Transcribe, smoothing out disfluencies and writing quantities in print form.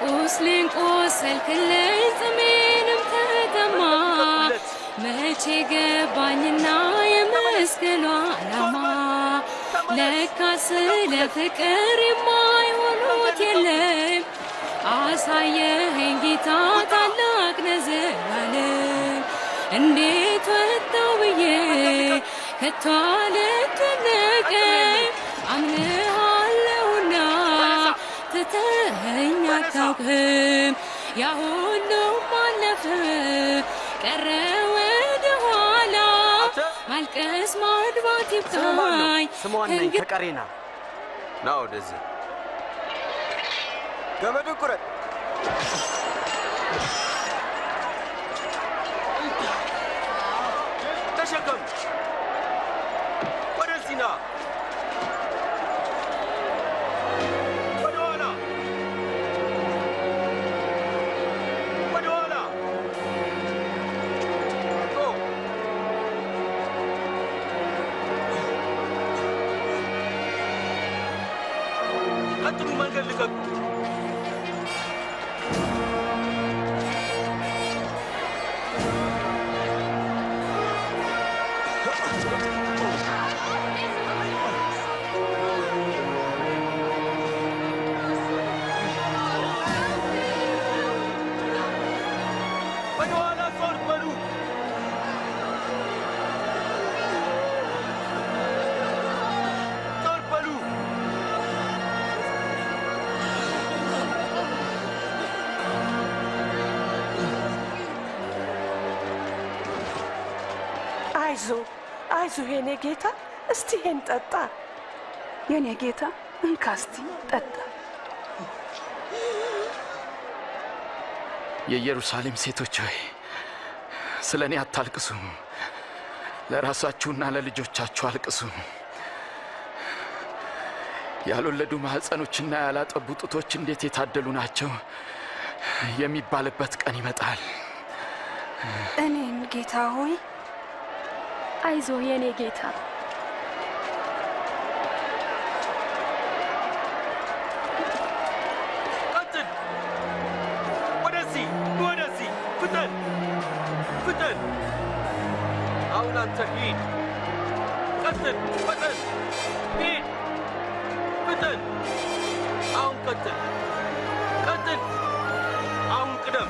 ቁስሌን ቆሰልክልኝ ጥሜንም ተጠማ መቼ ገባኝና የመስቀሉ ዓላማ ለካ ስለ ፍቅር የማይሆኑት የለም አሳየኸኝ ጌታ ታላቅ ነዘላለም እንዴት ወጣው ብዬ ከቶ አልጨነቅም አምንሃለሁና ትተኸኝ አታውቅም ያ ሁሉም አለፈ ቀረ ወደ ኋላ ማልቀስ ማድባት ይብቃኝ ስሟን ነኝ ከቀሬና ና ወደዚህ ገመዱን ቁረጥ ተሸከም ወደዚህ ና አይዞ የኔ ጌታ እስቲ ይሄን ጠጣ የኔ ጌታ እንካስቲ ጠጣ የኢየሩሳሌም ሴቶች ሆይ ስለኔ አታልቅሱ ለራሳችሁና ለልጆቻችሁ አልቅሱ ያልወለዱ ማህፀኖችና ያላጠቡ ጡቶች እንዴት የታደሉ ናቸው የሚባልበት ቀን ይመጣል እኔም ጌታ ሆይ አይዞ የኔ ጌታ ቀጥል ወደዚህ ፍጠን አሁን አንተ ሂድ ቀጥል ፍጠን ሂድ ፍጠን አሁን ቀጥል አሁን ቅደም